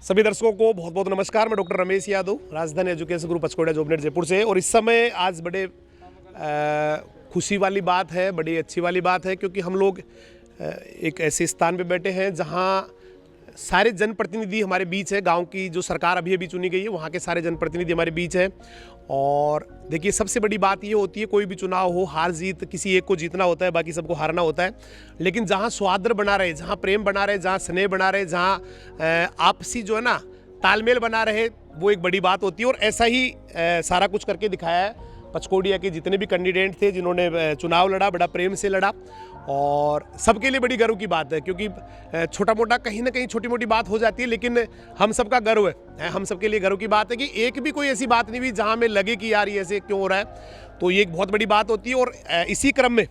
सभी दर्शकों को बहुत बहुत नमस्कार। मैं डॉक्टर रमेश यादव, राजधानी एजुकेशन ग्रुप पचकोड़ा जॉबनेट जयपुर से। और इस समय आज बड़े खुशी वाली बात है, बड़ी अच्छी वाली बात है, क्योंकि हम लोग एक ऐसे स्थान पे बैठे हैं जहां सारे जनप्रतिनिधि हमारे बीच है। गांव की जो सरकार अभी अभी चुनी गई है, वहां के सारे जनप्रतिनिधि हमारे बीच हैं। और देखिए, सबसे बड़ी बात ये होती है, कोई भी चुनाव हो, हार जीत किसी एक को जीतना होता है, बाकी सबको हारना होता है। लेकिन जहां सौहार्द बना रहे, जहां प्रेम बना रहे, जहां स्नेह बना रहे, जहां आपसी जो है ना तालमेल बना रहे, वो एक बड़ी बात होती है। और ऐसा ही सारा कुछ करके दिखाया है। पचकोड़िया के जितने भी कैंडिडेट थे जिन्होंने चुनाव लड़ा, बड़ा प्रेम से लड़ा, और सबके लिए बड़ी गर्व की बात है। क्योंकि छोटा मोटा कहीं ना कहीं छोटी मोटी बात हो जाती है, लेकिन हम सबका गर्व है, हम सबके लिए गर्व की बात है कि एक भी कोई ऐसी बात नहीं हुई जहां हमें लगे कि यार ये ऐसे क्यों हो रहा है। तो ये एक बहुत बड़ी बात होती है। और इसी क्रम में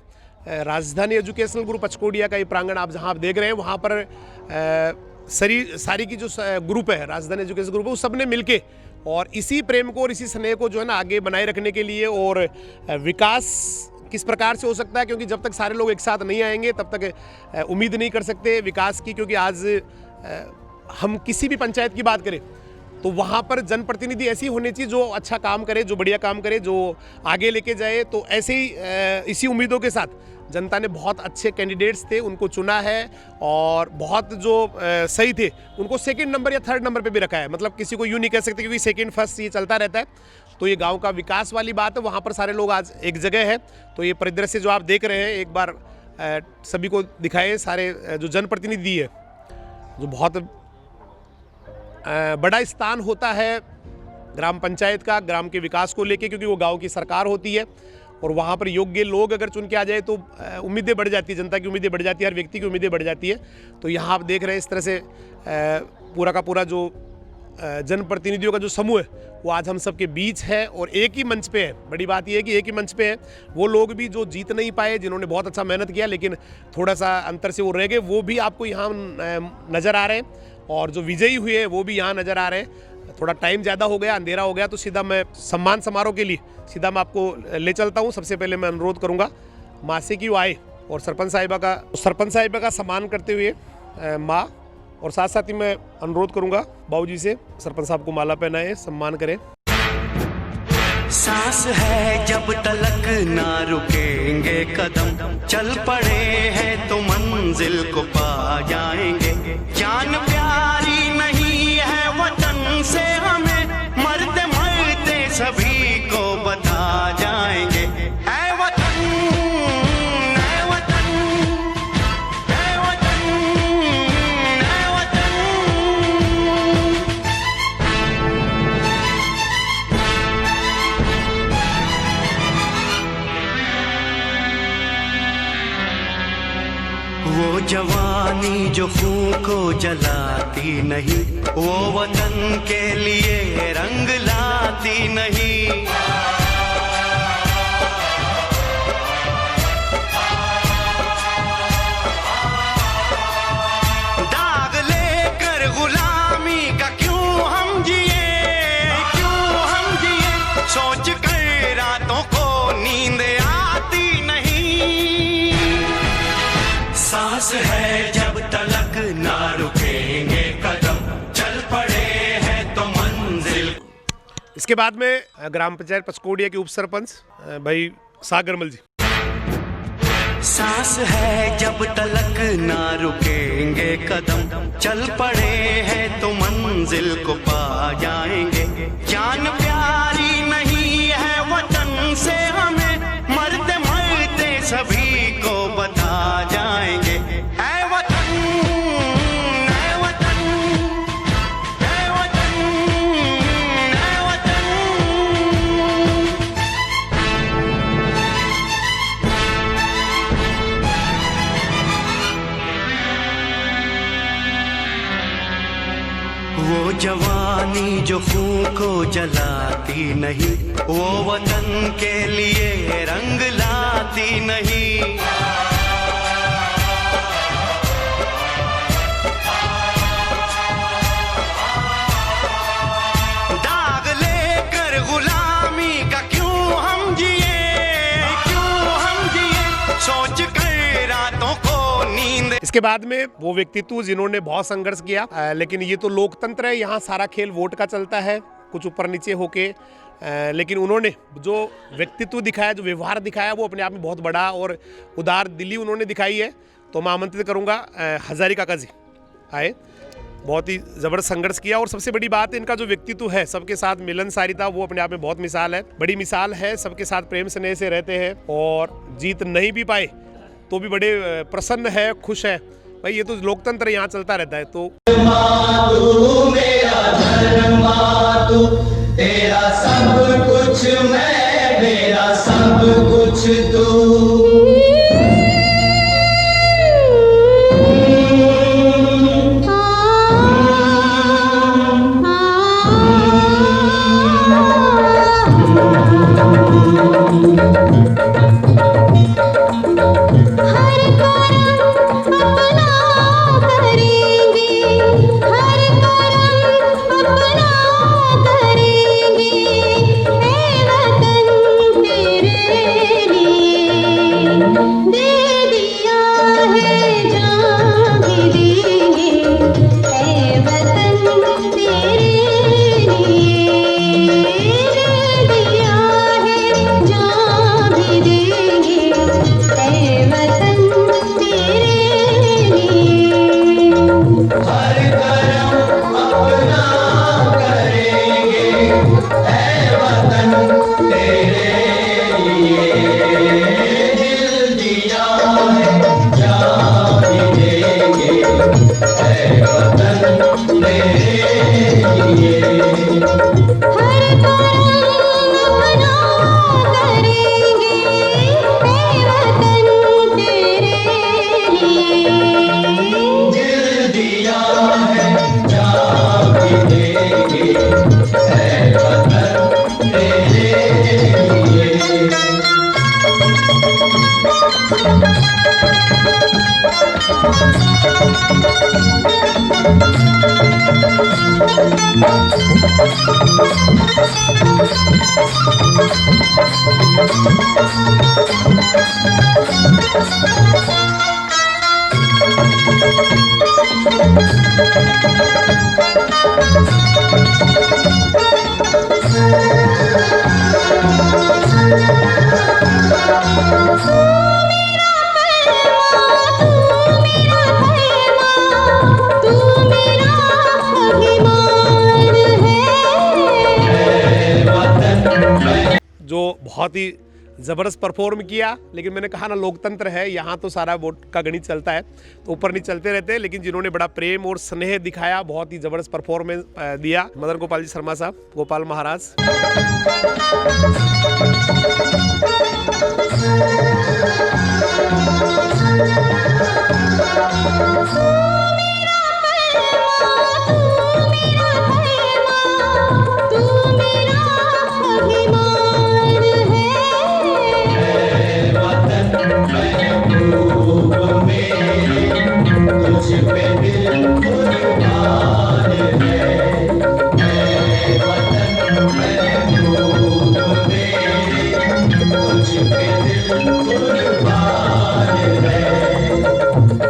राजधानी एजुकेशनल ग्रुप पचकोड़िया का ये प्रांगण आप जहाँ देख रहे हैं, वहाँ पर सारी की जो ग्रुप है, राजधानी एजुकेशन ग्रुप है, उस सब ने मिलके और इसी प्रेम को और इसी स्नेह को जो है ना आगे बनाए रखने के लिए, और विकास किस प्रकार से हो सकता है, क्योंकि जब तक सारे लोग एक साथ नहीं आएंगे तब तक उम्मीद नहीं कर सकते विकास की। क्योंकि आज हम किसी भी पंचायत की बात करें तो वहाँ पर जनप्रतिनिधि ऐसी होने चाहिए जो अच्छा काम करे, जो बढ़िया काम करे, जो आगे लेके जाए। तो ऐसे ही इसी उम्मीदों के साथ जनता ने बहुत अच्छे कैंडिडेट्स थे, उनको चुना है, और बहुत जो सही थे उनको सेकंड नंबर या थर्ड नंबर पे भी रखा है। मतलब किसी को यूँ नहीं कह सकते, क्योंकि सेकंड फर्स्ट ये चलता रहता है। तो ये गांव का विकास वाली बात है। वहाँ पर सारे लोग आज एक जगह है। तो ये परिदृश्य जो आप देख रहे हैं, एक बार सभी को दिखाए। सारे जो जनप्रतिनिधि है, जो बहुत बड़ा स्थान होता है ग्राम पंचायत का, ग्राम के विकास को लेके, क्योंकि वो गांव की सरकार होती है। और वहाँ पर योग्य लोग अगर चुन के आ जाए तो उम्मीदें बढ़ जाती है, जनता की उम्मीदें बढ़ जाती है, हर व्यक्ति की उम्मीदें बढ़ जाती है। तो यहाँ आप देख रहे हैं इस तरह से पूरा का पूरा जो जनप्रतिनिधियों का जो समूह है वो आज हम सबके बीच है और एक ही मंच पे है। बड़ी बात यह है कि एक ही मंच पे है। वो लोग भी जो जीत नहीं पाए, जिन्होंने बहुत अच्छा मेहनत किया लेकिन थोड़ा सा अंतर से वो रह गए, वो भी आपको यहाँ नज़र आ रहे हैं। और जो विजयी हुए वो भी यहाँ नज़र आ रहे हैं। थोड़ा टाइम ज़्यादा हो गया, अंधेरा हो गया, तो सीधा मैं सम्मान समारोह के लिए सीधा मैं आपको ले चलता हूँ। सबसे पहले मैं अनुरोध करूँगा माँ से कि वो आए और सरपंच साहिबा का सम्मान करते हुए माँ, और साथ साथ ही मैं अनुरोध करूंगा बाबूजी से सरपंच साहब को माला पहनाए, सम्मान करें। सांस है जब तलक ना रुकेंगे कदम, चल पड़े हैं तो मंजिल को पा जाएंगे। जान प्यारी नहीं है वतन से हमें, मरते मरते सभी को बता जाएंगे। ऐ वतन, ऐ वतन, ऐ वतन, ऐ वतन। वो जवानी जो खून को जलाती नहीं, वो वतन के लिए रंग लाती नहीं। दाग लेकर गुलामी का क्यों हम जिए, क्यों हम जिए, सोच कर रातों को नींद आती नहीं। सांस है जब तलक ना रुकेंगे कदम, चल पड़े हैं तो मंजिल। इसके बाद में ग्राम पंचायत पचकोड़िया के उप सरपंच भाई सागरमल जी। सांस है जब तलक ना रुकेंगे कदम, चल पड़े हैं तो मंजिल को पा जाएंगे। जान प्यारी नहीं है वतन से हमें, मरते मरते सभी को बता जाएंगे। ऐ वतन, ऐ वतन, ऐ वतन, ऐ वतन। वो जवानी जो खून को जलाती नहीं, वो वतन के लिए रंग लाती नहीं। दाग लेकर गुलामी का क्यों हम जिए, क्यों हम जिए, सोच कर रातों को नींद। इसके बाद में वो व्यक्तित्व जिन्होंने बहुत संघर्ष किया, लेकिन ये तो लोकतंत्र है, यहाँ सारा खेल वोट का चलता है, कुछ ऊपर नीचे होके, लेकिन उन्होंने जो व्यक्तित्व दिखाया, जो व्यवहार दिखाया, वो अपने आप में बहुत बड़ा और उदार दिली उन्होंने दिखाई है। तो मैं आमंत्रित करूँगा हजारी काका जी आए, बहुत ही ज़बरदस्त संघर्ष किया। और सबसे बड़ी बात इनका जो व्यक्तित्व है, सबके साथ मिलनसारिता, वो अपने आप में बहुत मिसाल है, बड़ी मिसाल है। सबके साथ प्रेम स्नेह से रहते हैं और जीत नहीं भी पाए तो भी बड़े प्रसन्न है, खुश है। भाई ये तो लोकतंत्र यहाँ चलता रहता है। तो तेरा सब कुछ मैं, मेरा सब कुछ तू। जो बहुत ही ज़बरदस्त परफॉर्म किया, लेकिन मैंने कहा ना लोकतंत्र है, यहाँ तो सारा वोट का गणित चलता है, तो ऊपर नहीं चलते रहते, लेकिन जिन्होंने बड़ा प्रेम और स्नेह दिखाया, बहुत ही ज़बरदस्त परफॉर्मेंस दिया, मदन गोपाल जी शर्मा साहब, गोपाल महाराज।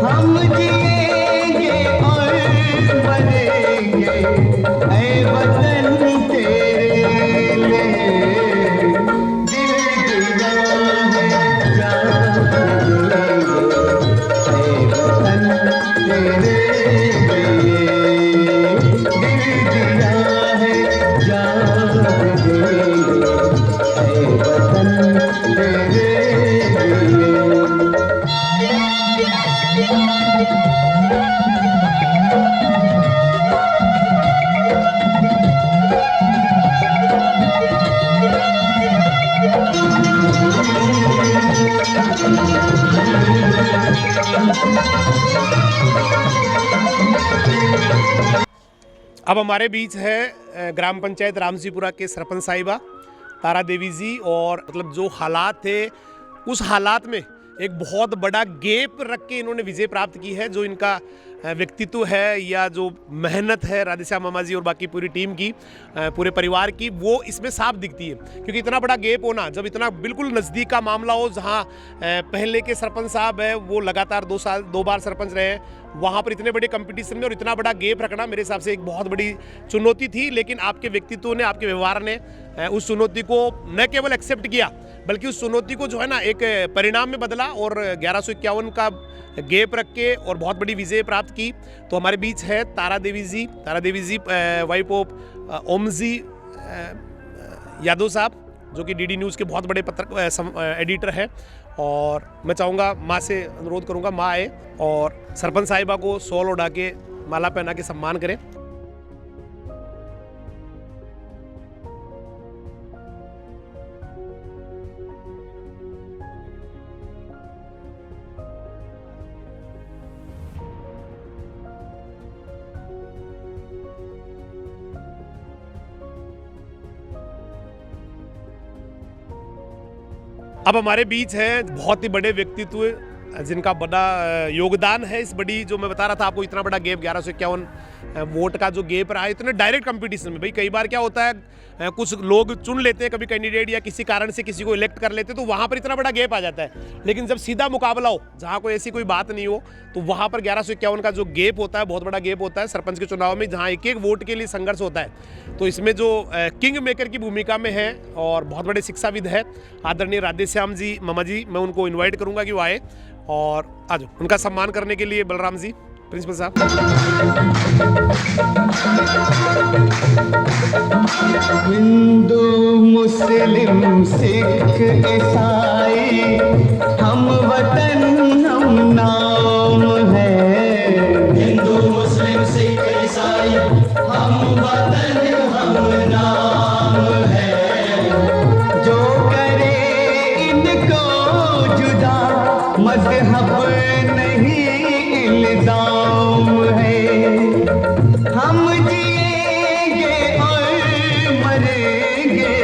हम जिएंगे और मरेंगे ऐ वतन तेरे लिए, दिल दिया है जान देंगे ऐ वतन तेरे लिए, दिल दिया है जान देंगे ऐ वतन तेरे लिए। अब हमारे बीच है ग्राम पंचायत रामजीपुरा के सरपंच साहिबा तारा देवी जी, और मतलब जो हालात थे उस हालात में एक बहुत बड़ा गैप रख के इन्होंने विजय प्राप्त की है। जो इनका व्यक्तित्व है या जो मेहनत है राधेश्याम मामा जी और बाकी पूरी टीम की, पूरे परिवार की, वो इसमें साफ दिखती है। क्योंकि इतना बड़ा गैप होना, जब इतना बिल्कुल नज़दीक का मामला हो, जहाँ पहले के सरपंच साहब है वो लगातार 2 बार सरपंच रहे, वहाँ पर इतने बड़े कंपटीशन में और इतना बड़ा गैप रखना मेरे हिसाब से एक बहुत बड़ी चुनौती थी। लेकिन आपके व्यक्तित्व ने, आपके व्यवहार ने उस चुनौती को न केवल एक्सेप्ट किया, बल्कि उस चुनौती को जो है ना एक परिणाम में बदला और 1151 का गैप रख के और बहुत बड़ी विजय प्राप्त की। तो हमारे बीच है तारा देवी जी वाइफ ऑफ ओमजी यादव साहब, जो कि डीडी न्यूज़ के बहुत बड़े एडिटर है। और मैं चाहूँगा माँ से अनुरोध करूँगा, माँ आए और सरपंच साहिबा को शॉल उड़ा के माला पहना के सम्मान करें। अब हमारे बीच है बहुत ही बड़े व्यक्तित्व जिनका बड़ा योगदान है इस बड़ी, जो मैं बता रहा था आपको, इतना बड़ा गैप 1151 वोट का जो गैप रहा है इतने डायरेक्ट कंपटीशन में। भाई कई बार क्या होता है, कुछ लोग चुन लेते हैं कभी कैंडिडेट या किसी कारण से किसी को इलेक्ट कर लेते हैं, तो वहाँ पर इतना बड़ा गैप आ जाता है। लेकिन जब सीधा मुकाबला हो, जहाँ कोई ऐसी कोई बात नहीं हो, तो वहाँ पर 1151 का जो गैप होता है, बहुत बड़ा गैप होता है सरपंच के चुनाव में, जहाँ एक एक वोट के लिए संघर्ष होता है। तो इसमें जो किंग मेकर की भूमिका में है और बहुत बड़े शिक्षाविद है आदरणीय राधेश्याम जी मामा जी, मैं उनको इन्वाइट करूँगा कि वो आए और आ जाओ उनका सम्मान करने के लिए। बलराम जी प्रिंसिपल साहब। हिंदू मुस्लिम सिख ईसाई हम वतन हम नाम है। हिंदू मुस्लिम सिख ईसाई हम वतन हम नाम है। जो करे इनको जुदा मजहब नहीं इल्जाम है। हम जिएंगे और मरेंगे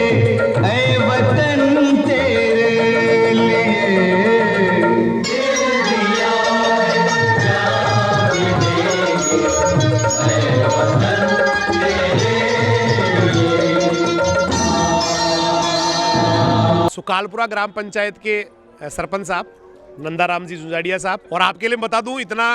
ऐ वतन तेरे लिए। दिया जान देंगे ऐ वतन तेरे लिए। सुकालपुरा ग्राम पंचायत के सरपंच साहब नंदाराम जी जुंजाड़िया साहब। और आपके लिए बता दूं, इतना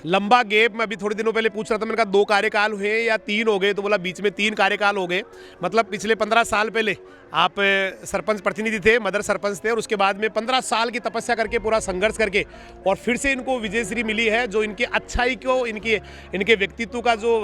लंबा गैप, मैं अभी थोड़े दिनों पहले पूछ रहा था, मैंने कहा 2 कार्यकाल हुए या 3 हो गए, तो बोला बीच में 3 कार्यकाल हो गए। मतलब पिछले 15 साल पहले आप सरपंच प्रतिनिधि थे, मदर सरपंच थे, और उसके बाद में 15 साल की तपस्या करके, पूरा संघर्ष करके, और फिर से इनको विजयश्री मिली है, जो इनकी अच्छाई को, इनके व्यक्तित्व का जो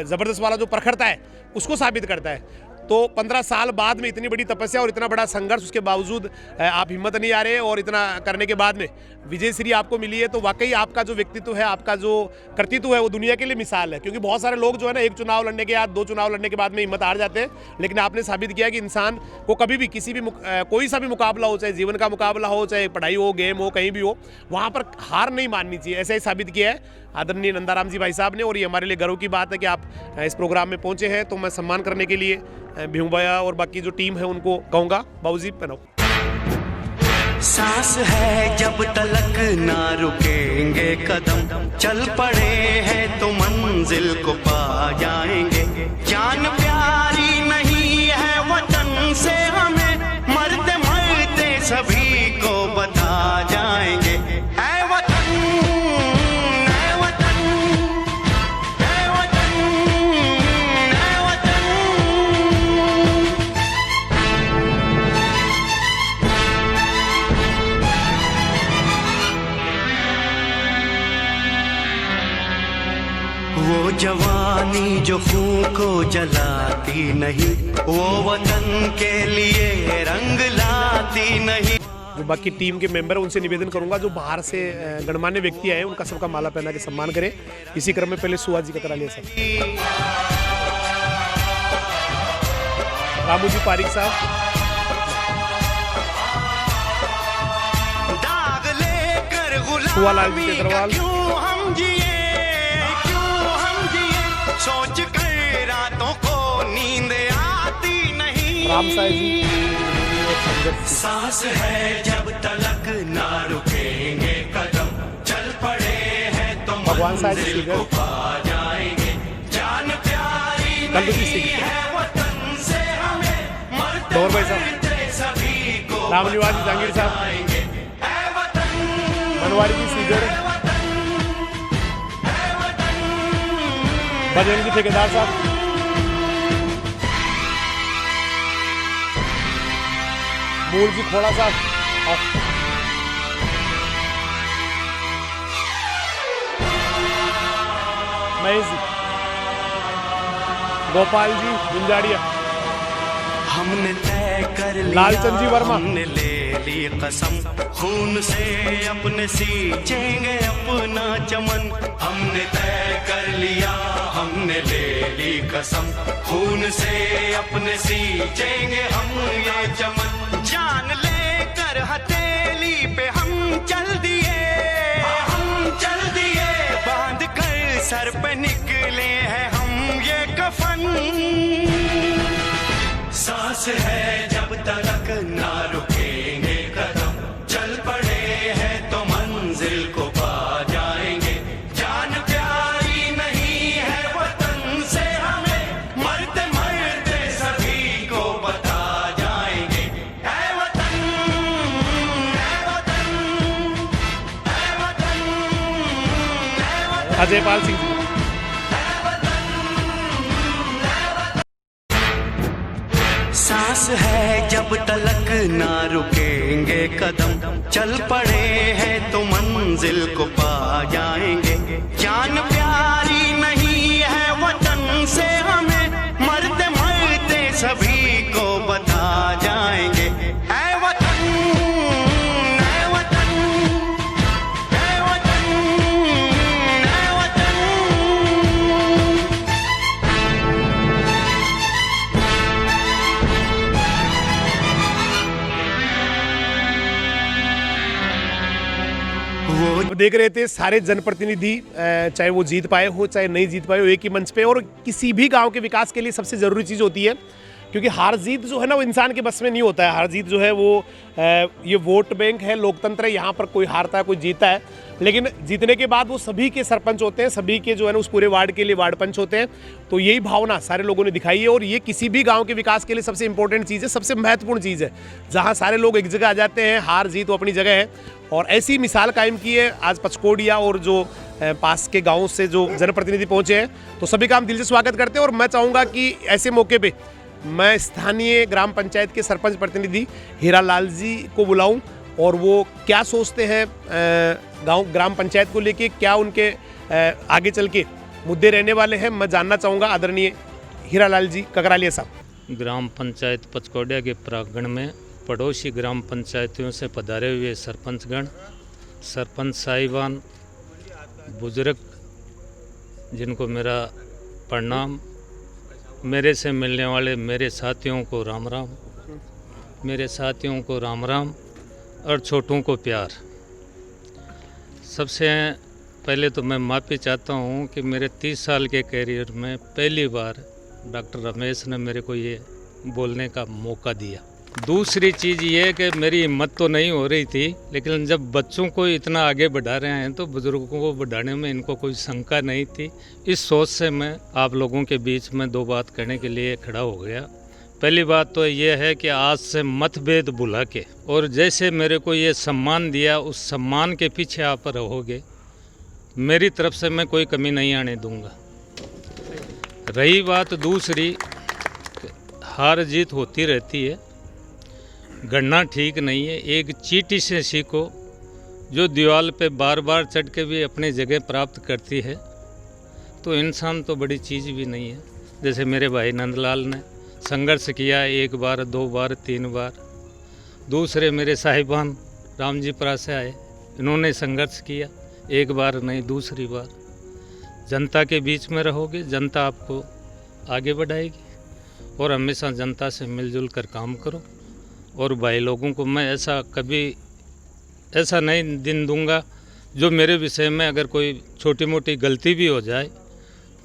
ज़बरदस्त वाला जो प्रखरता है उसको साबित करता है। तो 15 साल बाद में इतनी बड़ी तपस्या और इतना बड़ा संघर्ष, उसके बावजूद आप हिम्मत नहीं आ रहे और इतना करने के बाद में विजयश्री आपको मिली है। तो वाकई आपका जो व्यक्तित्व है, आपका जो कृतित्व है, वो दुनिया के लिए मिसाल है। क्योंकि बहुत सारे लोग जो है ना, 1 चुनाव लड़ने के बाद, 2 चुनाव लड़ने के बाद में हिम्मत हार जाते हैं। लेकिन आपने साबित किया कि इंसान को कभी भी किसी भी कोई सा भी मुकाबला हो, चाहे जीवन का मुकाबला हो, चाहे पढ़ाई हो, गेम हो, कहीं भी हो, वहाँ पर हार नहीं माननी चाहिए। ऐसा ही साबित किया है आदरणीय नंदाराम जी भाई साहब ने। और ये हमारे लिए गर्व की बात है कि आप इस प्रोग्राम में पहुँचे हैं। तो मैं सम्मान करने के लिए भीम भैया और बाकी जो टीम है उनको कहूँगा, बाबूजी पहनाओ। सांस है जब तलक ना रुकेंगे कदम, चल पड़े हैं तो मंजिल को पा जाएंगे। जान प्यारी नहीं है वतन से हमें, मरते मरते सभी को बता जाएंगे। ऐ वतन, ऐ वतन, ऐ वतन, ऐ वतन। वो जवानी जो खून को जलाती नहीं, वो वतन के लिए रंग लाती नहीं। जो बाकी टीम के मेंबर हैं उनसे निवेदन करूंगा, जो बाहर से गणमान्य व्यक्ति आए उनका सबका माला पहना के सम्मान करें। इसी क्रम में पहले सुहा जी का करा लिया सब। रामू जी पारिक साहब, दाग लेकर सुहालाल जी गुलामी तेतरवाल, क्यों हम जिए, सोच कर रातों को नींद आती नहीं। राम साई जी। सांस है जब तलक ना रुकेंगे कदम, चल पड़े हैं तो भगवान साहब सीगर कलदुगी सीगर डोर भाई साहब राम निवासी जहांगीर साहब मनवाड़ी की सीगर बजरंगी ठेकेदार साहब मूल जी खोड़ा साहब और महेश जी गोपाल जी गुंजाड़िया हमने तय कर लिया, लालचंद जी वर्मा हमने ले ली कसम, खून से अपने सींचेंगे अपना चमन। हमने तय कर लिया, हमने ले ली कसम, खून से अपने सींचेंगे हम ये चमन। जान लेकर हथेली पे हम चल दिए, बांध कर सर पे निकले हैं हम ये कफन। सांस है जब तक ना रुकेंगे कदम, चल पड़े हैं तो मंजिल को पा जाएंगे। जान प्यारी नहीं है वतन से हमें, मरते मरते सभी को बता जाएंगे। ऐ वतन, ऐ वतन, ऐ वतन, ऐ वतन। अजय पाल सिंह जी सांस है जब तलक ना रुकेंगे कदम, चल पड़े हैं तो मंजिल को पा जाएंगे। जान प्यारी नहीं है वतन से हमें, मरते मरते सभी को बता जाएंगे। ऐ वतन, ऐ वतन, ऐ वतन, ऐ वतन। वो देख रहे थे सारे जनप्रतिनिधि, चाहे वो जीत पाए हो चाहे नहीं जीत पाए हो, एक ही मंच पे। और किसी भी गांव के विकास के लिए सबसे ज़रूरी चीज़ होती है, क्योंकि हार जीत जो है ना वो इंसान के बस में नहीं होता है। हार जीत जो है वो ये वोट बैंक है, लोकतंत्र है, यहाँ पर कोई हारता है कोई जीता है, लेकिन जीतने के बाद वो सभी के सरपंच होते हैं, सभी के जो है ना उस पूरे वार्ड के लिए वार्ड पंच होते हैं। तो यही भावना सारे लोगों ने दिखाई है और ये किसी भी गांव के विकास के लिए सबसे इंपॉर्टेंट चीज़ है, सबसे महत्वपूर्ण चीज़ है। जहाँ सारे लोग एक जगह आ जाते हैं, हार जीत वो अपनी जगह है। और ऐसी मिसाल कायम की है आज पचकोड़िया और जो पास के गाँव से जो जनप्रतिनिधि पहुँचे हैं, तो सभी का हम दिल से स्वागत करते हैं। और मैं चाहूँगा कि ऐसे मौके पर मैं स्थानीय ग्राम पंचायत के सरपंच प्रतिनिधि हीरालाल जी को बुलाऊं और वो क्या सोचते हैं गांव ग्राम पंचायत को लेके, क्या उनके आगे चल के मुद्दे रहने वाले हैं, मैं जानना चाहूँगा। आदरणीय हीरालाल जी ककरालिया साहब। ग्राम पंचायत पचकोड़िया के प्रांगण में पड़ोसी ग्राम पंचायतियों से पधारे हुए सरपंचगण, सरपंच साहिबान, बुजुर्ग, जिनको मेरा प्रणाम, मेरे से मिलने वाले मेरे साथियों को राम राम, मेरे साथियों को राम राम और छोटों को प्यार। सबसे पहले तो मैं माफ़ी चाहता हूँ कि मेरे 30 साल के कैरियर में पहली बार डॉक्टर रमेश ने मेरे को ये बोलने का मौका दिया। दूसरी चीज़ ये कि मेरी हिम्मत तो नहीं हो रही थी, लेकिन जब बच्चों को इतना आगे बढ़ा रहे हैं तो बुज़ुर्गों को बढ़ाने में इनको कोई शंका नहीं थी। इस सोच से मैं आप लोगों के बीच में दो बात करने के लिए खड़ा हो गया। पहली बात तो ये है कि आज से मतभेद भुला के, और जैसे मेरे को ये सम्मान दिया उस सम्मान के पीछे आप रहोगे, मेरी तरफ से मैं कोई कमी नहीं आने दूंगा। रही बात दूसरी, हार जीत होती रहती है, गणना ठीक नहीं है। एक चींटी से सीखो जो दीवार पे बार बार चढ़ के भी अपनी जगह प्राप्त करती है, तो इंसान तो बड़ी चीज़ भी नहीं है। जैसे मेरे भाई नंदलाल ने संघर्ष किया 1 बार 2 बार 3 बार। दूसरे मेरे साहिबान रामजीपुरा से आए, इन्होंने संघर्ष किया 1 बार नहीं दूसरी बार। जनता के बीच में रहोगे, जनता आपको आगे बढ़ाएगी और हमेशा जनता से मिलजुल कर काम करो। और भाई लोगों को मैं ऐसा नहीं दिन दूंगा जो मेरे विषय में अगर कोई छोटी मोटी गलती भी हो जाए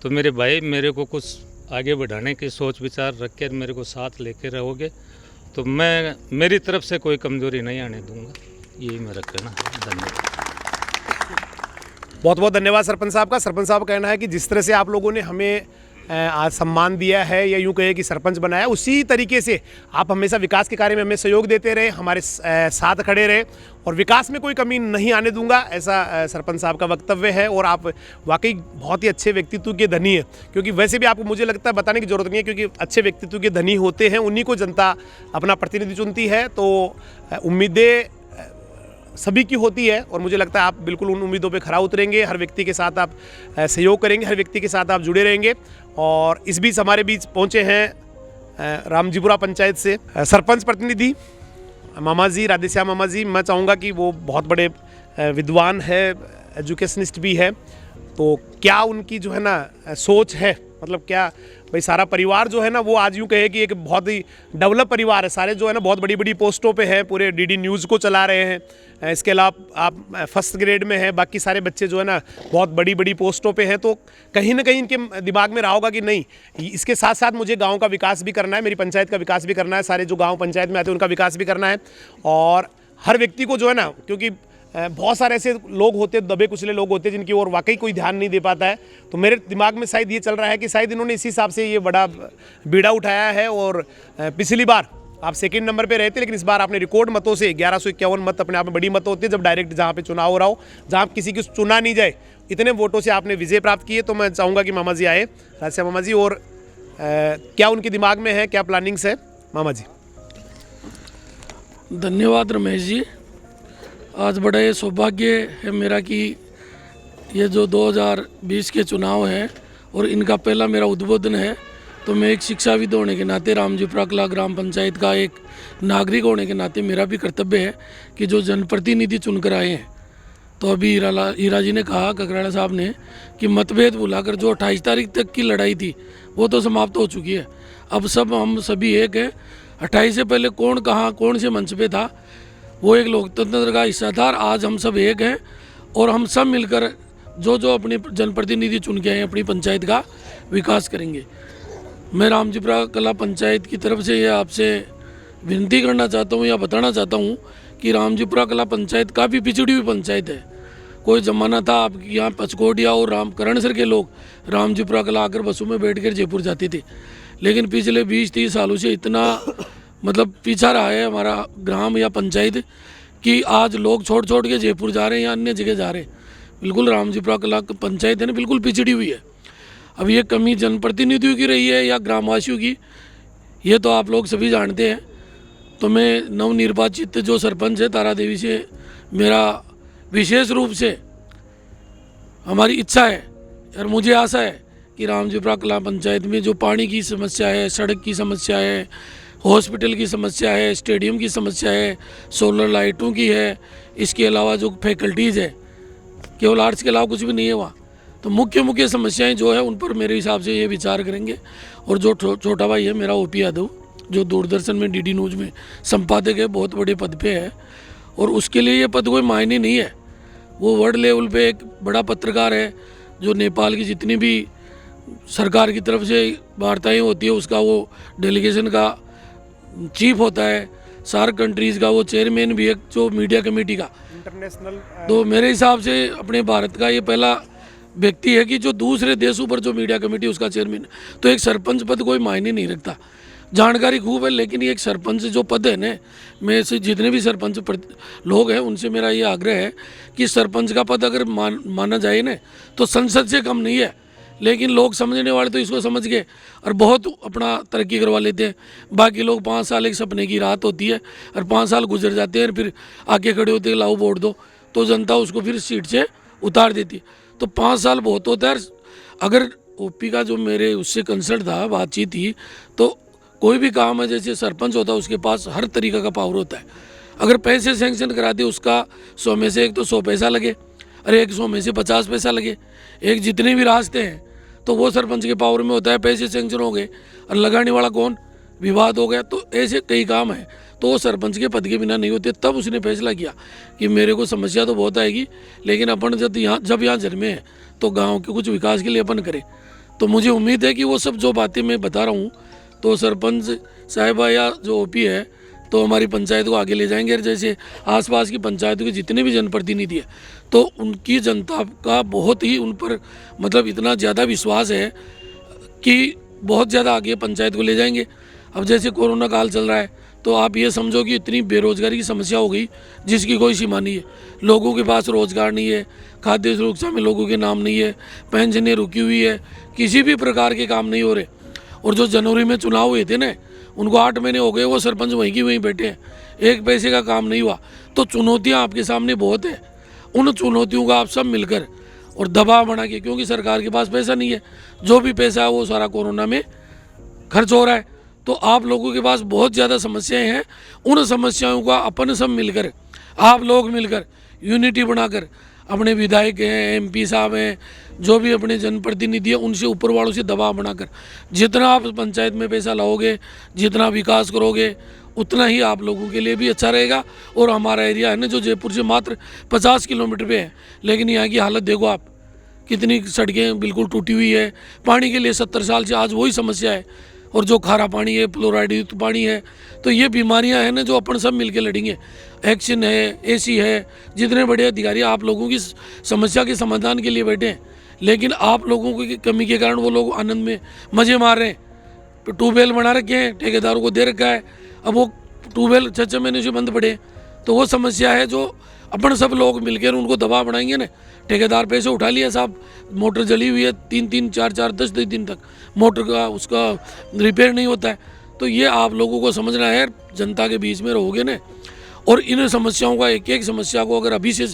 तो मेरे भाई मेरे को कुछ आगे बढ़ाने की सोच विचार रख कर मेरे को साथ लेके रहोगे तो मैं मेरी तरफ से कोई कमज़ोरी नहीं आने दूंगा। यही मेरा कहना है। धन्यवाद। बहुत बहुत धन्यवाद सरपंच साहब का। सरपंच साहब का कहना है कि जिस तरह से आप लोगों ने हमें आज सम्मान दिया है या यूँ कहे कि सरपंच बनाया, उसी तरीके से आप हमेशा विकास के कार्य में हमें सहयोग देते रहे, हमारे साथ खड़े रहे और विकास में कोई कमी नहीं आने दूंगा, ऐसा सरपंच साहब का वक्तव्य है। और आप वाकई बहुत ही अच्छे व्यक्तित्व के धनी हैं, क्योंकि वैसे भी आपको मुझे लगता है बताने की ज़रूरत नहीं है, क्योंकि अच्छे व्यक्तित्व के धनी होते हैं, उन्हीं को जनता अपना प्रतिनिधि चुनती है। तो उम्मीदें सभी की होती है और मुझे लगता है आप बिल्कुल उन उम्मीदों पे खरा उतरेंगे, हर व्यक्ति के साथ आप सहयोग करेंगे, हर व्यक्ति के साथ आप जुड़े रहेंगे। और इस बीच हमारे बीच पहुंचे हैं रामजीपुरा पंचायत से सरपंच प्रतिनिधि मामा जी, राधेश्याम मामा जी। मैं चाहूँगा कि वो बहुत बड़े विद्वान है, एजुकेशनिस्ट भी है, तो क्या उनकी जो है ना सोच है, मतलब क्या भाई सारा परिवार जो है ना वो आज यूँ कहे कि एक बहुत ही डेवलप परिवार है, सारे जो है ना बहुत बड़ी बड़ी पोस्टों पे हैं, पूरे डीडी न्यूज़ को चला रहे हैं। इसके अलावा आप फर्स्ट ग्रेड में हैं, बाकी सारे बच्चे जो है ना बहुत बड़ी बड़ी पोस्टों पे हैं। तो कहीं ना कहीं इनके दिमाग में रहा होगा कि नहीं, इसके साथ साथ मुझे गाँव का विकास भी करना है, मेरी पंचायत का विकास भी करना है, सारे जो गाँव पंचायत में आते हैं उनका विकास भी करना है। और हर व्यक्ति को जो है ना, क्योंकि बहुत सारे ऐसे लोग होते, दबे कुचले लोग होते जिनकी ओर वाकई कोई ध्यान नहीं दे पाता है, तो मेरे दिमाग में शायद ये चल रहा है कि शायद इन्होंने इसी हिसाब से ये बड़ा बीड़ा उठाया है। और पिछली बार आप सेकंड नंबर पे रहे थे, लेकिन इस बार आपने रिकॉर्ड मतों से 1151 मत, अपने आप में बड़ी मत होती है जब डायरेक्ट जहाँ पे चुनाव हो रहा हो, जहाँ किसी की चुना नहीं जाए, इतने वोटों से आपने विजय प्राप्त की है। तो मैं चाहूँगा कि मामा जी आए, राधेश्याम मामा जी, और क्या उनके दिमाग में है, क्या प्लानिंग्स है मामा जी? धन्यवाद रमेश जी। आज बड़ा ये सौभाग्य है मेरा कि ये जो 2020 के चुनाव हैं और इनका पहला मेरा उद्बोधन है, तो मैं एक शिक्षाविद होने के नाते, रामजीपुरा कला ग्राम पंचायत का एक नागरिक होने के नाते मेरा भी कर्तव्य है कि जो जनप्रतिनिधि चुनकर आए हैं, तो अभी हीरा जी ने कहा, ककराड़ा साहब ने, कि मतभेद भुलाकर जो 28 तारीख तक की लड़ाई थी वो तो समाप्त हो चुकी है। अब हम सभी एक हैं। 28 से पहले कौन कहाँ कौन से मंच पे था, वो एक लोकतंत्र का हिस्सा था। आज हम सब एक हैं और हम सब मिलकर जो अपने जनप्रतिनिधि चुन के आए अपनी पंचायत का विकास करेंगे। मैं रामजीपुरा कला पंचायत की तरफ से ये आपसे विनती करना चाहता हूँ या बताना चाहता हूँ कि रामजीपुरा कला पंचायत काफ़ी पिछड़ी हुई पंचायत है। कोई ज़माना था आपके यहाँ पचकोटिया और करणसर के लोग रामजीपुरा कला आकर बसों में बैठकर जयपुर जाते थे, लेकिन पिछले 20-30 सालों से इतना मतलब पीछा रहा है हमारा ग्राम या पंचायत कि आज लोग छोड़ के जयपुर जा रहे हैं या अन्य जगह जा रहे हैं। बिल्कुल रामजीपुरा कला पंचायत है ना, बिल्कुल पिछड़ी हुई है। अब ये कमी जनप्रतिनिधियों की रही है या ग्रामवासियों की, ये तो आप लोग सभी जानते हैं। तो मैं नवनिर्वाचित जो सरपंच है तारा देवी से मेरा विशेष रूप से हमारी इच्छा है और मुझे आशा है कि रामजीपुरा कला पंचायत में जो पानी की समस्या है, सड़क की समस्या है, हॉस्पिटल की समस्या है, स्टेडियम की समस्या है, सोलर लाइटों की है, इसके अलावा जो फैकल्टीज़ है, केवल आर्ट्स के अलावा कुछ भी नहीं है वहाँ, तो मुख्य समस्याएं जो है उन पर मेरे हिसाब से ये विचार करेंगे। और जो छोटा भाई है मेरा ओपी यादव, जो दूरदर्शन में डीडी न्यूज़ में संपादक है, बहुत बड़े पद पे है और उसके लिए ये पद कोई मायने नहीं है। वो वर्ल्ड लेवल पे एक बड़ा पत्रकार है, जो नेपाल की जितनी भी सरकार की तरफ से वार्ताएँ होती है उसका वो डेलीगेशन का चीफ होता है, सार्क कंट्रीज़ का वो चेयरमैन भी है, जो मीडिया कमेटी का इंटरनेशनल। तो मेरे हिसाब से अपने भारत का ये पहला व्यक्ति है कि जो दूसरे देशों पर जो मीडिया कमेटी उसका चेयरमैन। तो एक सरपंच पद कोई मायने नहीं रखता, जानकारी खूब है, लेकिन ये एक सरपंच जो पद है ना, मैं से जितने भी सरपंच लोग हैं उनसे मेरा ये आग्रह है कि सरपंच का पद अगर माना जाए ना तो संसद से कम नहीं है, लेकिन लोग समझने वाले तो इसको समझ गए और बहुत अपना तरक्की करवा लेते हैं। बाकी लोग 5 साल एक सपने की रात होती है और 5 साल गुजर जाते हैं और फिर आगे खड़े होते हैं लाओ वोट दो, तो जनता उसको फिर सीट से उतार देती है। तो 5 साल बहुत होता है। अगर ओपी का जो मेरे उससे कंसल्ट था, बातचीत थी, तो कोई भी काम है जैसे सरपंच होता है उसके पास हर तरीका का पावर होता है। अगर पैसे सेंक्शन करा दे उसका 100 में से एक तो 100 पैसा लगे और 100 में से 50 पैसा लगे, एक जितने भी रास्ते हैं तो वो सरपंच के पावर में होता है। पैसे सेंक्शन हो गए और लगाने वाला कौन, विवाद हो गया, तो ऐसे कई काम हैं तो वो सरपंच के पद के बिना नहीं होते। तब उसने फैसला किया कि मेरे को समस्या तो बहुत आएगी, लेकिन अपन जब यहाँ जन्मे हैं तो गांव के कुछ विकास के लिए अपन करें। तो मुझे उम्मीद है कि वो सब जो बातें मैं बता रहा हूँ तो सरपंच साहिबा या जो ओपी है तो हमारी पंचायत को आगे ले जाएंगे। और जैसे आसपास की पंचायतों के जितने भी जनप्रतिनिधि है तो उनकी जनता का बहुत ही उन पर मतलब इतना ज़्यादा विश्वास है कि बहुत ज़्यादा आगे पंचायत को ले जाएंगे। अब जैसे कोरोना काल चल रहा है तो आप ये समझो कि इतनी बेरोजगारी की समस्या हो गई जिसकी कोई सीमा नहीं है। लोगों के पास रोजगार नहीं है, खाद्य सुरक्षा में लोगों के नाम नहीं है, पेंशनें रुकी हुई है, किसी भी प्रकार के काम नहीं हो रहे। और जो जनवरी में चुनाव हुए थे ना, उनको 8 महीने हो गए, वो सरपंच वहीं की वहीं बैठे हैं, एक पैसे का काम नहीं हुआ। तो चुनौतियाँ आपके सामने बहुत है। उन चुनौतियों का आप सब मिलकर और दबाव बना के, क्योंकि सरकार के पास पैसा नहीं है, जो भी पैसा है वो सारा कोरोना में खर्च हो रहा है। तो आप लोगों के पास बहुत ज़्यादा समस्याएं हैं। उन समस्याओं का अपन सब मिलकर, आप लोग मिलकर यूनिटी बनाकर, अपने विधायक हैं, MP साहब हैं, जो भी अपने जनप्रतिनिधि हैं, उनसे ऊपर वालों से दबाव बनाकर जितना आप पंचायत में पैसा लाओगे, जितना विकास करोगे, उतना ही आप लोगों के लिए भी अच्छा रहेगा। और हमारा एरिया है ना, जो जयपुर से मात्र 50 किलोमीटर पे है, लेकिन यहाँ की हालत देखो आप, कितनी सड़कें बिल्कुल टूटी हुई है। पानी के लिए 70 साल से आज वही समस्या है। और जो खारा पानी है, फ्लोराइड युक्त पानी है, तो ये बीमारियां हैं ना जो अपन सब मिलकर लड़ेंगे। एक्शन है, AC है, जितने बड़े अधिकारी आप लोगों की समस्या के समाधान के लिए बैठे हैं, लेकिन आप लोगों की कमी के कारण वो लोग आनंद में मज़े मार रहे हैं। तो ट्यूबवेल बना रखे हैं, ठेकेदारों को दे रखा है, अब वो ट्यूबवेल 6 महीने से बंद पड़े। तो वो समस्या है जो अपन सब लोग मिलकर उनको दबाव बनाएंगे ना। ठेकेदार पैसे उठा लिया साहब, मोटर जली हुई है 3-3, 4-4, 10-10 दिन तक मोटर का उसका रिपेयर नहीं होता है। तो ये आप लोगों को समझना है, जनता के बीच में रहोगे ना, और इन समस्याओं का एक एक समस्या को अगर अभी से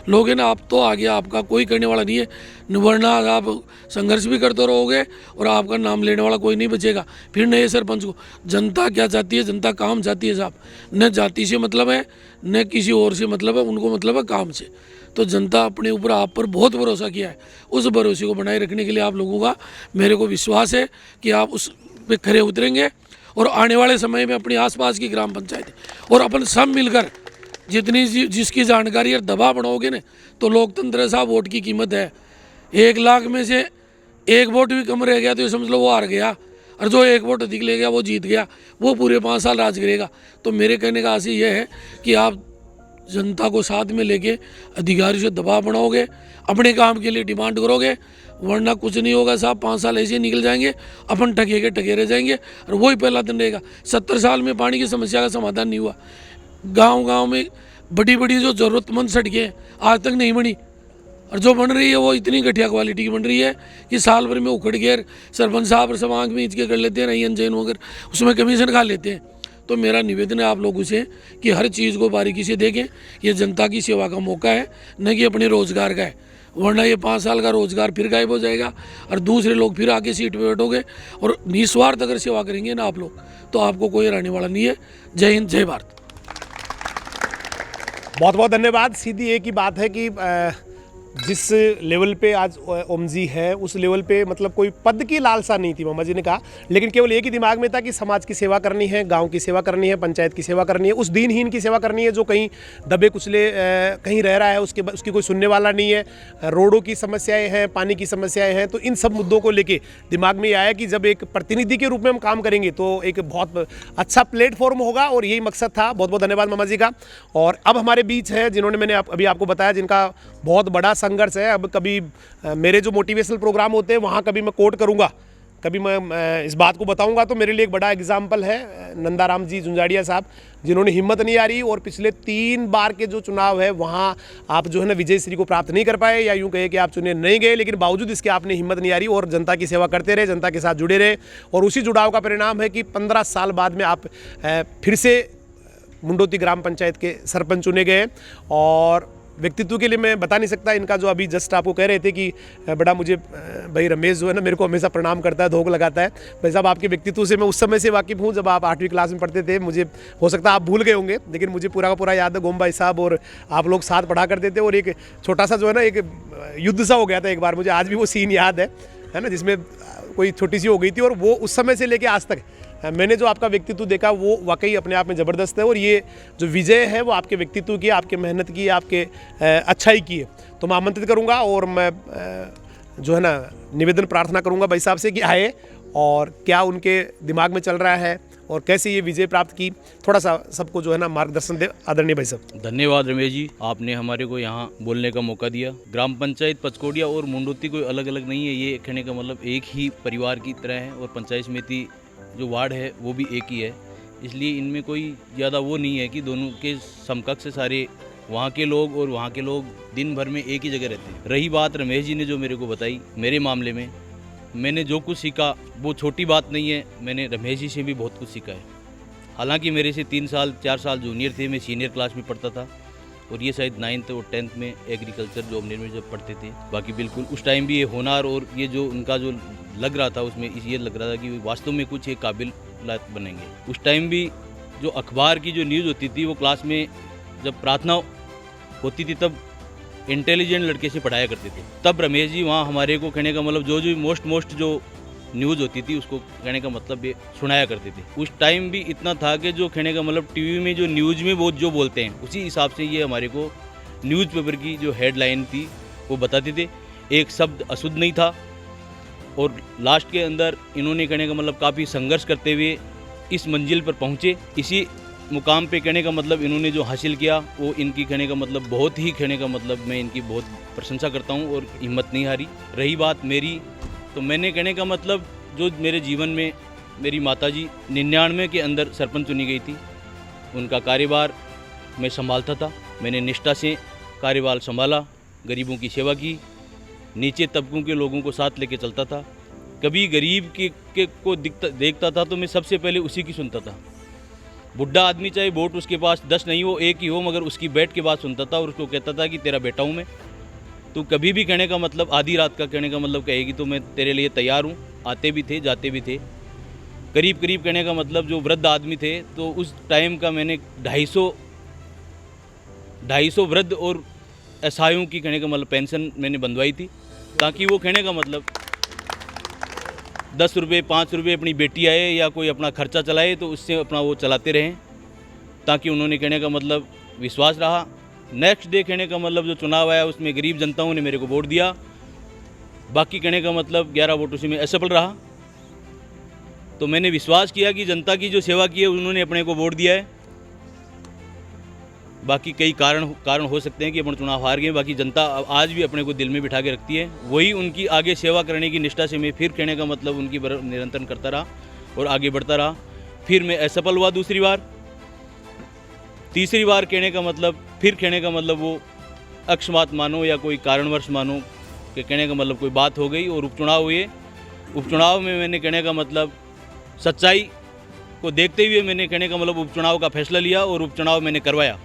लोगे ना आप, तो आगे आपका कोई करने वाला नहीं है। वरना आप संघर्ष भी करते रहोगे और आपका नाम लेने वाला कोई नहीं बचेगा। फिर नए सरपंच को जनता क्या चाहती है? जनता काम चाहती है साहब। न जाति से मतलब है, न किसी और से मतलब है, उनको मतलब है काम से। तो जनता अपने ऊपर आप पर बहुत भरोसा किया है। उस भरोसे को बनाए रखने के लिए आप लोगों का मेरे को विश्वास है कि आप उस पे खरे उतरेंगे। और आने वाले समय में अपनी आसपास की ग्राम पंचायत और अपन सब मिलकर जितनी जिसकी जानकारी और दबाव बनाओगे ना, तो लोकतंत्र है साहब, वोट की कीमत है। 1 लाख में से 1 वोट भी कम रह गया तो ये समझ लो वो हार गया, और जो 1 वोट अधिक ले गया वो जीत गया, वो पूरे 5 साल राज करेगा। तो मेरे कहने का आशय यह है कि आप जनता को साथ में लेके अधिकारियों से दबाव बनाओगे, अपने काम के लिए डिमांड करोगे, वरना कुछ नहीं होगा साहब। 5 साल ऐसे निकल जाएंगे, अपन ठगे के ठगे रह जाएंगे, और वही पहला दिन रहेगा। 70 साल में पानी की समस्या का समाधान नहीं हुआ। गांव-गांव में बड़ी बड़ी जो ज़रूरतमंद सड़कें आज तक नहीं बनी, और जो बन रही है वो इतनी घटिया क्वालिटी की बन रही है कि साल भर में उखड़ के सरपंच साहब और सब आँख में इंच के कर लेते हैं, रईयन जैन वगैरह, उसमें कमीशन खा लेते हैं। तो मेरा निवेदन है आप लोगों से कि हर चीज़ को बारीकी से देखें। ये जनता की सेवा का मौका है, न कि अपने रोज़गार का है। वरना ये 5 साल का रोज़गार फिर गायब हो जाएगा, और दूसरे लोग फिर आके सीट पे बैठोगे। और निस्वार्थ अगर सेवा करेंगे ना आप लोग, तो आपको कोई हराने वाला नहीं है। जय हिंद, जय भारत। बहुत बहुत धन्यवाद। सीधी एक ही बात है कि जिस लेवल पे आज ओम जी है, उस लेवल पे मतलब कोई पद की लालसा नहीं थी, मामा जी ने कहा, लेकिन केवल एक ही दिमाग में था कि समाज की सेवा करनी है, गांव की सेवा करनी है, पंचायत की सेवा करनी है, उस दीनहीन की सेवा करनी है जो कहीं दबे कुचले कहीं रह रहा है, उसकी कोई सुनने वाला नहीं है। रोडों की समस्याएं हैं, पानी की समस्याएं हैं। तो इन सब मुद्दों को लेके दिमाग में आया कि जब एक प्रतिनिधि के रूप में हम काम करेंगे तो एक बहुत अच्छा प्लेटफॉर्म होगा, और यही मकसद था। बहुत बहुत धन्यवाद मामा जी का। और अब हमारे बीच है जिन्होंने, मैंने अभी आपको बताया, जिनका बहुत बड़ा संघर्ष है। अब कभी मेरे जो मोटिवेशनल प्रोग्राम होते हैं वहाँ कभी मैं कोट करूँगा, कभी मैं इस बात को बताऊँगा, तो मेरे लिए एक बड़ा एग्जाम्पल है नंदाराम जी झुंझाड़िया साहब, जिन्होंने हिम्मत नहीं आ रही और पिछले 3 बार के जो चुनाव है वहाँ आप जो है ना विजय श्री को प्राप्त नहीं कर पाए, या यूँ कहे कि आप चुने नहीं गए, लेकिन बावजूद इसके आपने हिम्मत नहीं आ रही और जनता की सेवा करते रहे, जनता के साथ जुड़े रहे। और उसी जुड़ाव का परिणाम है कि 15 साल बाद में आप फिर से मुंडोती ग्राम पंचायत के सरपंच चुने गए। और व्यक्तित्व के लिए मैं बता नहीं सकता, इनका जो अभी जस्ट आपको कह रहे थे कि बड़ा मुझे भाई रमेश जो है ना मेरे को हमेशा प्रणाम करता है, धोख लगाता है। भाई साहब, आपके व्यक्तित्व से मैं उस समय से वाकिफ़ हूँ जब आप 8वीं क्लास में पढ़ते थे। मुझे हो सकता है आप भूल गए होंगे, लेकिन मुझे पूरा का पूरा याद है। गोम भाई साहब और आप लोग साथ पढ़ा करते थे, और एक छोटा सा जो है ना एक युद्ध सा हो गया था एक बार, मुझे आज भी वो सीन याद है ना, जिसमें कोई छोटी सी हो गई थी। और वो उस समय से लेके आज तक मैंने जो आपका व्यक्तित्व देखा वो वाकई अपने आप में ज़बरदस्त है। और ये जो विजय है वो आपके व्यक्तित्व की, आपके मेहनत की, आपके अच्छाई की है। तो मैं आमंत्रित करूंगा और मैं जो है ना निवेदन प्रार्थना करूंगा भाई साहब से कि आए और क्या उनके दिमाग में चल रहा है और कैसे ये विजय प्राप्त की, थोड़ा सा सबको जो है ना मार्गदर्शन दे आदरणीय भाई साहब। धन्यवाद रमेश जी, आपने हमारे को यहाँ बोलने का मौका दिया। ग्राम पंचायत पचकोड़िया और मुंडोती कोई अलग अलग नहीं है, ये कहने का मतलब एक ही परिवार की तरह है और पंचायत समिति जो वार्ड है वो भी एक ही है, इसलिए इनमें कोई ज़्यादा वो नहीं है कि दोनों के समकक्ष सारे वहाँ के लोग और वहाँ के लोग दिन भर में एक ही जगह रहते हैं। रही बात रमेश जी ने जो मेरे को बताई, मेरे मामले में मैंने जो कुछ सीखा वो छोटी बात नहीं है, मैंने रमेश जी से भी बहुत कुछ सीखा है। हालांकि मेरे से 3-4 साल जूनियर थे, मैं सीनियर क्लास में पढ़ता था और ये शायद 9th और 10th में एग्रीकल्चर जोबनेर में जब पढ़ते थे। बाकी बिल्कुल उस टाइम भी ये होनहार और ये जो उनका जो लग रहा था उसमें ये लग रहा था कि वास्तव में कुछ एक काबिल बनेंगे। उस टाइम भी जो अखबार की जो न्यूज़ होती थी वो क्लास में जब प्रार्थना होती थी तब इंटेलिजेंट लड़के से पढ़ाया करते थे। तब रमेश जी वहाँ हमारे को कहने का मतलब जो मोस्ट जो न्यूज़ होती थी उसको कहने का मतलब ये सुनाया करते थे। उस टाइम भी इतना था कि जो कहने का मतलब टीवी में जो न्यूज़ में वो जो बोलते हैं उसी हिसाब से ये हमारे को न्यूज़पेपर की जो हेडलाइन थी वो बताते थे। एक शब्द अशुद्ध नहीं था और लास्ट के अंदर इन्होंने कहने का मतलब काफ़ी संघर्ष करते हुए इस मंजिल पर पहुँचे। इसी मुकाम पे कहने का मतलब इन्होंने जो हासिल किया वो इनकी कहने का मतलब बहुत ही कहने का मतलब मैं इनकी बहुत प्रशंसा करता हूँ और हिम्मत नहीं हारी। रही बात मेरी, तो मैंने कहने का मतलब जो मेरे जीवन में मेरी माताजी 99 के अंदर सरपंच चुनी गई थी, उनका कार्यभार मैं संभालता था। मैंने निष्ठा से कार्यभार संभाला, गरीबों की सेवा की, नीचे तबकों के लोगों को साथ लेके चलता था। कभी गरीब के को देखता था तो मैं सबसे पहले उसी की सुनता था। बुढ़ा आदमी चाहे वोट उसके पास 10 नहीं हो, एक ही हो, मगर उसकी बैठ के बात सुनता था और उसको कहता था कि तेरा बेटा हूँ मैं, तो कभी भी कहने का मतलब आधी रात का कहने का मतलब कहेगी तो मैं तेरे लिए तैयार हूँ। आते भी थे, जाते भी थे। करीब कहने का मतलब जो वृद्ध आदमी थे तो उस टाइम का मैंने 250 वृद्ध और असहायों की कहने का मतलब पेंशन मैंने बंधवाई थी, ताकि वो कहने का मतलब 10 रुपये 5 रुपये अपनी बेटी आए या कोई अपना खर्चा चलाए तो उससे अपना वो चलाते रहें, ताकि उन्होंने कहने का मतलब विश्वास रहा। नेक्स्ट डे कहने का मतलब जो चुनाव आया उसमें गरीब जनताओं ने मेरे को वोट दिया। बाकी कहने का मतलब 11 वोटों से मैं असफल रहा। तो मैंने विश्वास किया कि जनता की जो सेवा की है उन्होंने अपने को वोट दिया है। बाकी कई कारण हो सकते हैं कि अपन चुनाव हार गए, बाकी जनता आज भी अपने को दिल में बिठा के रखती है। वही उनकी आगे सेवा करने की निष्ठा से मैं फिर कहने का मतलब उनकी निरंतर करता रहा और आगे बढ़ता रहा। फिर मैं असफल हुआ दूसरी बार, तीसरी बार कहने का मतलब फिर कहने का मतलब वो अकस्मात मानो या कोई कारणवश मानो कि कहने का मतलब कोई बात हो गई और उपचुनाव हुए। उपचुनाव में मैंने कहने का मतलब सच्चाई को देखते हुए मैंने कहने का मतलब उपचुनाव का फैसला लिया और उपचुनाव मैंने करवाया।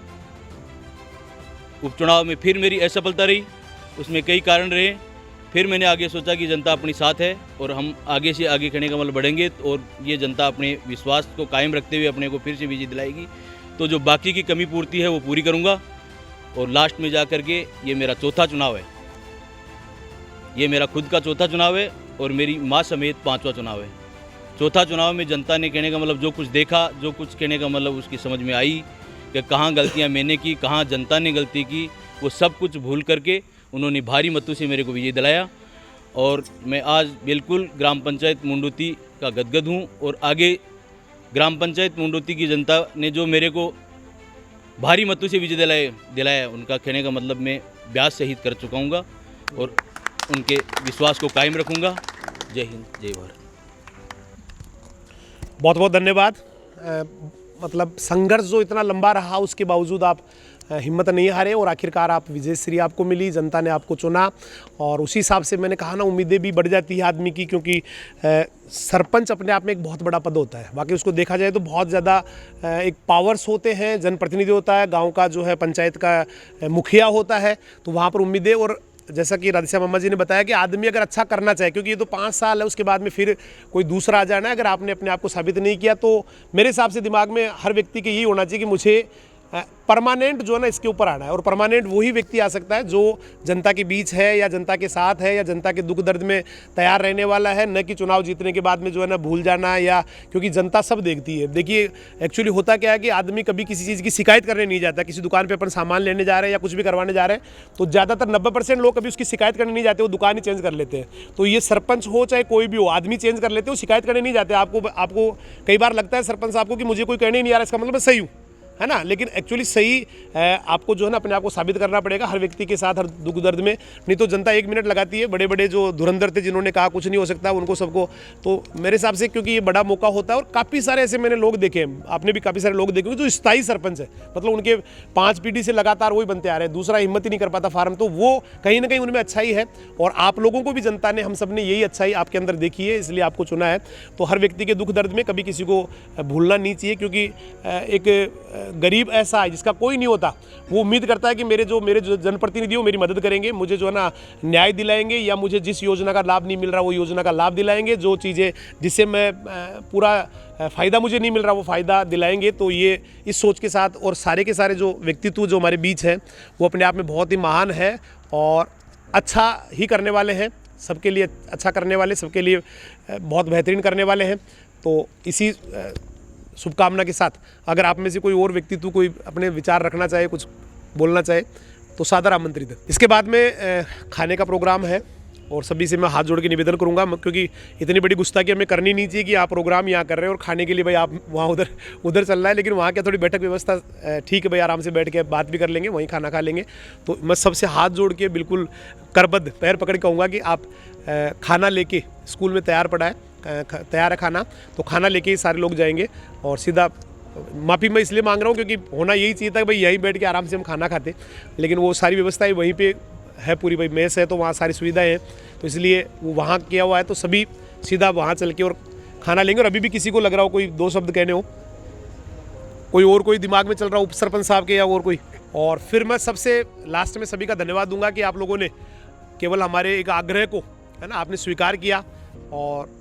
उपचुनाव में फिर मेरी असफलता रही, उसमें कई कारण रहे। फिर मैंने आगे सोचा कि जनता अपनी साथ है और हम आगे से आगे कहने का मतलब बढ़ेंगे और ये जनता अपने विश्वास को कायम रखते हुए अपने को फिर से विजय दिलाएगी। तो जो बाकी की कमी पूर्ति है वो पूरी करूँगा और लास्ट में जा कर के ये मेरा चौथा चुनाव है। ये मेरा खुद का चौथा चुनाव है और मेरी माँ समेत 5वां चुनाव है। चौथा चुनाव में जनता ने कहने का मतलब जो कुछ देखा, जो कुछ कहने का मतलब उसकी समझ में आई कि कहाँ गलतियाँ मैंने की, कहाँ जनता ने गलती की, वो सब कुछ भूल करके उन्होंने भारी मतों से मेरे को विजय दिलाया। और मैं आज बिल्कुल ग्राम पंचायत मुंडोती का गदगद हूँ और आगे ग्राम पंचायत मुंडोती की जनता ने जो मेरे को भारी मतों से विजय दिलाया उनका कहने का मतलब मैं ब्याज सहित कर चुकाऊँगा और उनके विश्वास को कायम रखूँगा। जय हिंद, जय भारत। बहुत बहुत धन्यवाद। मतलब संघर्ष जो इतना लंबा रहा उसके बावजूद आप हिम्मत नहीं हारे और आखिरकार आप विजयश्री आपको मिली, जनता ने आपको चुना। और उसी हिसाब से मैंने कहा ना, उम्मीदें भी बढ़ जाती है आदमी की, क्योंकि सरपंच अपने आप में एक बहुत बड़ा पद होता है। बाकी उसको देखा जाए तो बहुत ज़्यादा एक पावर्स होते हैं, जनप्रतिनिधि होता है, गाँव का जो है पंचायत का मुखिया होता है, तो वहाँ पर उम्मीदें। और जैसा कि राधेश्याम अम्मा जी ने बताया कि आदमी अगर अच्छा करना चाहे, क्योंकि ये तो 5 साल है, उसके बाद में फिर कोई दूसरा आ जाना है। अगर आपने अपने आप को साबित नहीं किया तो मेरे हिसाब से दिमाग में हर व्यक्ति के यही होना चाहिए कि मुझे परमानेंट जो है ना इसके ऊपर आना है। और परमानेंट वही व्यक्ति आ सकता है जो जनता के बीच है या जनता के साथ है या जनता के दुख दर्द में तैयार रहने वाला है, न कि चुनाव जीतने के बाद में जो है ना भूल जाना, या क्योंकि जनता सब देखती है। देखिए एक्चुअली होता क्या है कि आदमी कभी किसी चीज़ की शिकायत करने नहीं जाता। किसी दुकान पर अपन सामान लेने जा रहे हैं या कुछ भी करवाने जा रहे हैं तो ज़्यादातर 90% लोग कभी उसकी शिकायत करने नहीं जाते, वो दुकान ही चेंज कर लेते हैं। तो ये सरपंच हो चाहे कोई भी हो, आदमी चेंज कर लेते हैं, वो शिकायत करने नहीं जाते। आपको कई बार लगता है सरपंच साहब को कि मुझे कोई कहने ही नहीं आ रहा, इसका मतलब मैं सही हूँ, है ना। लेकिन एक्चुअली सही आपको जो है ना अपने आप को साबित करना पड़ेगा हर व्यक्ति के साथ, हर दुख दर्द में। नहीं तो जनता 1 मिनट लगाती है। बड़े बड़े जो धुरंधर थे जिन्होंने कहा कुछ नहीं हो सकता उनको सबको, तो मेरे हिसाब से क्योंकि ये बड़ा मौका होता है और काफ़ी सारे ऐसे मैंने लोग देखे हैं, आपने भी काफ़ी सारे लोग देखे जो स्थायी सरपंच है, मतलब उनके 5 पीढ़ी से लगातार वही बनते आ रहे हैं, दूसरा हिम्मत ही नहीं कर पाता फार्म। तो वो कहीं ना कहीं उनमें अच्छाई है और आप लोगों को भी जनता ने, हम सब ने यही अच्छाई आपके अंदर देखी है, इसलिए आपको चुना है। तो हर व्यक्ति के दुख दर्द में कभी किसी को भूलना नहीं चाहिए, क्योंकि एक गरीब ऐसा जिसका कोई नहीं होता, वो उम्मीद करता है कि मेरे जो जनप्रतिनिधि हो मेरी मदद करेंगे, मुझे जो है ना न्याय दिलाएंगे, या मुझे जिस योजना का लाभ नहीं मिल रहा वो योजना का लाभ दिलाएंगे, जो चीज़ें जिससे मैं पूरा फ़ायदा मुझे नहीं मिल रहा वो फ़ायदा दिलाएंगे। तो ये इस सोच के साथ और सारे के सारे जो व्यक्तित्व जो हमारे बीच हैं वो अपने आप में बहुत ही महान है और अच्छा ही करने वाले हैं, सबके लिए अच्छा करने वाले, सबके लिए बहुत बेहतरीन करने वाले हैं। तो इसी शुभकामना के साथ अगर आप में से कोई और व्यक्तित्व कोई अपने विचार रखना चाहे, कुछ बोलना चाहे तो सादर आमंत्रित है। इसके बाद में खाने का प्रोग्राम है और सभी से मैं हाथ जोड़ के निवेदन करूंगा, क्योंकि इतनी बड़ी गुस्ताखी हमें करनी नहीं चाहिए कि आप प्रोग्राम यहाँ कर रहे हैं और खाने के लिए भाई आप वहाँ उधर चल रहा है, लेकिन वहाँ क्या थोड़ी बैठक व्यवस्था ठीक है भाई, आराम से बैठ के बात भी कर लेंगे, वहीं खाना खा लेंगे। तो मैं सबसे हाथ जोड़ के बिल्कुल करबद्ध पैर पकड़ के कहूँगा कि आप खाना लेके स्कूल में तैयार है खाना, तो खाना लेके ही सारे लोग जाएंगे। और सीधा माफ़ी मैं इसलिए मांग रहा हूँ क्योंकि होना यही चाहिए था कि भाई यहीं बैठ के आराम से हम खाना खाते, लेकिन वो सारी व्यवस्थाएं वहीं पे है, पूरी भाई मेस है तो वहाँ सारी सुविधाएं हैं, तो इसलिए वो वहाँ किया हुआ है। तो सभी सीधा वहाँ चल के और खाना लेंगे। और अभी भी किसी को लग रहा हो कोई 2 शब्द कहने हो, कोई दिमाग में चल रहा हो उप सरपंच साहब के या और कोई, और फिर मैं सबसे लास्ट में सभी का धन्यवाद दूंगा कि आप लोगों ने केवल हमारे एक आग्रह को, है ना, आपने स्वीकार किया और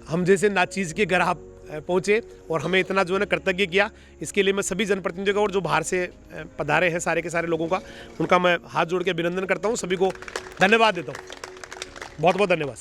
हम जैसे नाचीज़ के घर आप पहुँचे और हमें इतना जो है ना कृतज्ञ किया। इसके लिए मैं सभी जनप्रतिनिधियों का और जो बाहर से पधारे हैं सारे के सारे लोगों का, उनका मैं हाथ जोड़ के अभिनंदन करता हूँ, सभी को धन्यवाद देता हूँ। बहुत बहुत धन्यवाद।